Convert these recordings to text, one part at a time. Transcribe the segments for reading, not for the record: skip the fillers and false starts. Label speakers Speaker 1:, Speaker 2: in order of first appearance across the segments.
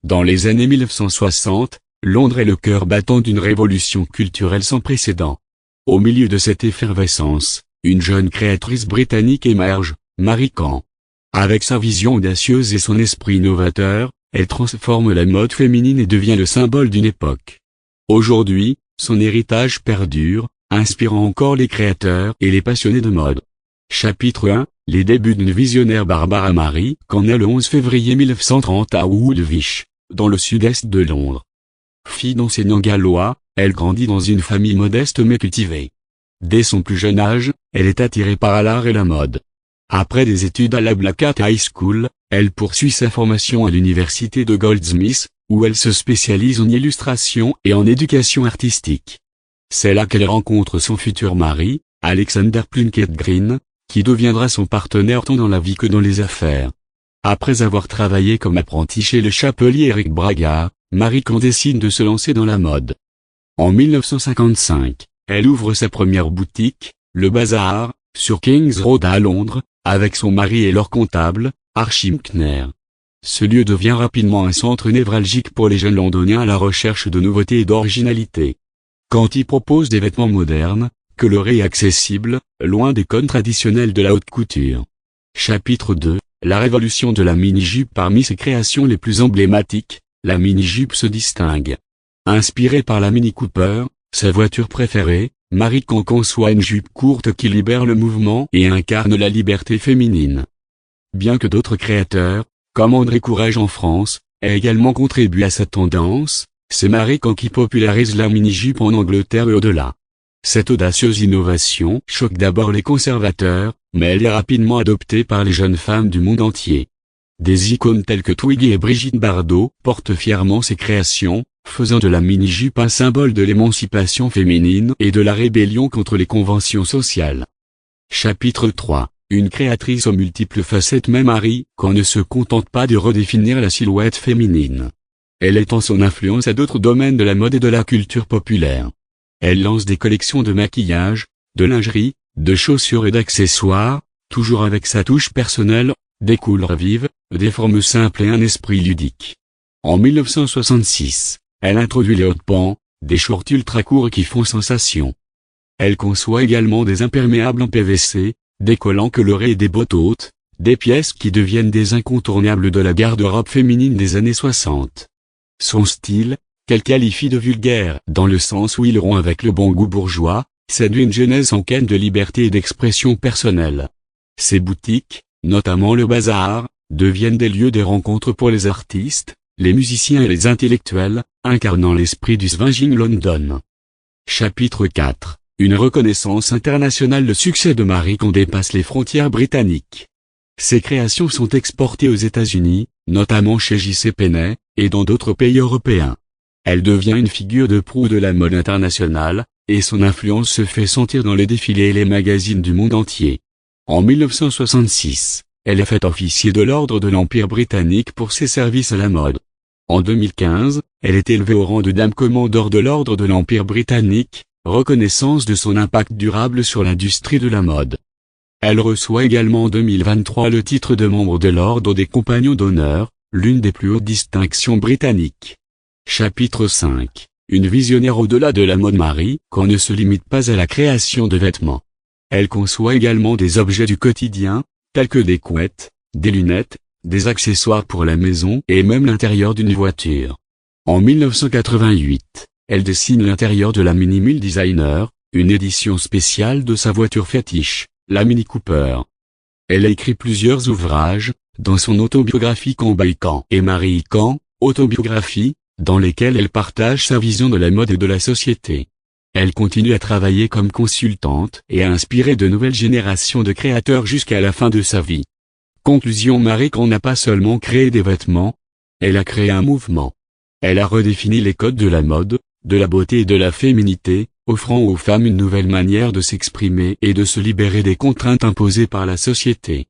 Speaker 1: Dans les années 1960, Londres est le cœur battant d'une révolution culturelle sans précédent. Au milieu de cette effervescence, une jeune créatrice britannique émerge, Marie Caen. Avec sa vision audacieuse et son esprit innovateur, elle transforme la mode féminine et devient le symbole d'une époque. Aujourd'hui, son héritage perdure, inspirant encore les créateurs et les passionnés de mode. Chapitre 1, les débuts d'une visionnaire. Barbara Marie Caen naît le 11 février 1930 à Woolwich, dans le sud-est de Londres. Fille d'enseignants gallois, elle grandit dans une famille modeste mais cultivée. Dès son plus jeune âge, elle est attirée par l'art et la mode. Après des études à la Blackheath High School, elle poursuit sa formation à l'université de Goldsmith, où elle se spécialise en illustration et en éducation artistique. C'est là qu'elle rencontre son futur mari, Alexander Plunkett Green, qui deviendra son partenaire tant dans la vie que dans les affaires. Après avoir travaillé comme apprenti chez le chapelier Eric Braga, Marie Caen décide de se lancer dans la mode. En 1955, elle ouvre sa première boutique, le Bazar, sur King's Road à Londres, avec son mari et leur comptable, Archie Mckner. Ce lieu devient rapidement un centre névralgique pour les jeunes londoniens à la recherche de nouveautés et d'originalité. Quand il propose des vêtements modernes, colorés et accessibles, loin des codes traditionnels de la haute couture. Chapitre 2, la révolution de la mini-jupe. Parmi ses créations les plus emblématiques, la mini-jupe se distingue. Inspirée par la Mini Cooper, sa voiture préférée, Marie Caen conçoit une jupe courte qui libère le mouvement et incarne la liberté féminine. Bien que d'autres créateurs, comme André Courrèges en France, aient également contribué à cette tendance, c'est Marie Caen qui popularise la mini-jupe en Angleterre et au-delà. Cette audacieuse innovation choque d'abord les conservateurs, mais elle est rapidement adoptée par les jeunes femmes du monde entier. Des icônes telles que Twiggy et Brigitte Bardot portent fièrement ses créations, faisant de la mini-jupe un symbole de l'émancipation féminine et de la rébellion contre les conventions sociales. Chapitre 3, une créatrice aux multiples facettes. Mais Marie Caen ne se contente pas de redéfinir la silhouette féminine. Elle étend son influence à d'autres domaines de la mode et de la culture populaire. Elle lance des collections de maquillage, de lingerie, de chaussures et d'accessoires, toujours avec sa touche personnelle, des couleurs vives, des formes simples et un esprit ludique. En 1966, elle introduit les hot pants, des shorts ultra courts qui font sensation. Elle conçoit également des imperméables en PVC, des collants colorés et des bottes hautes, des pièces qui deviennent des incontournables de la garde-robe féminine des années 60. Son style, qu'elle qualifie de vulgaire dans le sens où il rompt avec le bon goût bourgeois, séduit une jeunesse en quête de liberté et d'expression personnelle. Ses boutiques, notamment le Bazar, deviennent des lieux de rencontre pour les artistes, les musiciens et les intellectuels, incarnant l'esprit du Swinging London. Chapitre 4, une reconnaissance internationale. Le succès de Marie Caen dépasse les frontières britanniques. Ses créations sont exportées aux États-Unis, notamment chez J.C. Penney, et dans d'autres pays européens. Elle devient une figure de proue de la mode internationale, et son influence se fait sentir dans les défilés et les magazines du monde entier. En 1966, elle est faite officier de l'Ordre de l'Empire britannique pour ses services à la mode. En 2015, elle est élevée au rang de Dame Commodore de l'Ordre de l'Empire britannique, reconnaissance de son impact durable sur l'industrie de la mode. Elle reçoit également en 2023 le titre de membre de l'Ordre des Compagnons d'honneur, l'une des plus hautes distinctions britanniques. Chapitre 5, une visionnaire au-delà de la mode. Marie Caen ne se limite pas à la création de vêtements. Elle conçoit également des objets du quotidien, tels que des couettes, des lunettes, des accessoires pour la maison et même l'intérieur d'une voiture. En 1988, elle dessine l'intérieur de la Mini Mule Designer, une édition spéciale de sa voiture fétiche, la Mini Cooper. Elle a écrit plusieurs ouvrages, dont son autobiographie Caen by Caen et Marie Caen, autobiographie, dans lesquelles elle partage sa vision de la mode et de la société. Elle continue à travailler comme consultante et à inspirer de nouvelles générations de créateurs jusqu'à la fin de sa vie. Conclusion. Marie Caen n'a pas seulement créé des vêtements, elle a créé un mouvement. Elle a redéfini les codes de la mode, de la beauté et de la féminité, offrant aux femmes une nouvelle manière de s'exprimer et de se libérer des contraintes imposées par la société.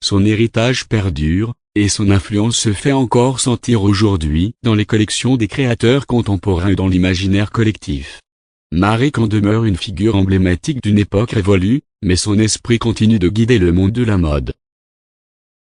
Speaker 1: Son héritage perdure, et son influence se fait encore sentir aujourd'hui dans les collections des créateurs contemporains et dans l'imaginaire collectif. Marie Caen demeure une figure emblématique d'une époque révolue, mais son esprit continue de guider le monde de la mode.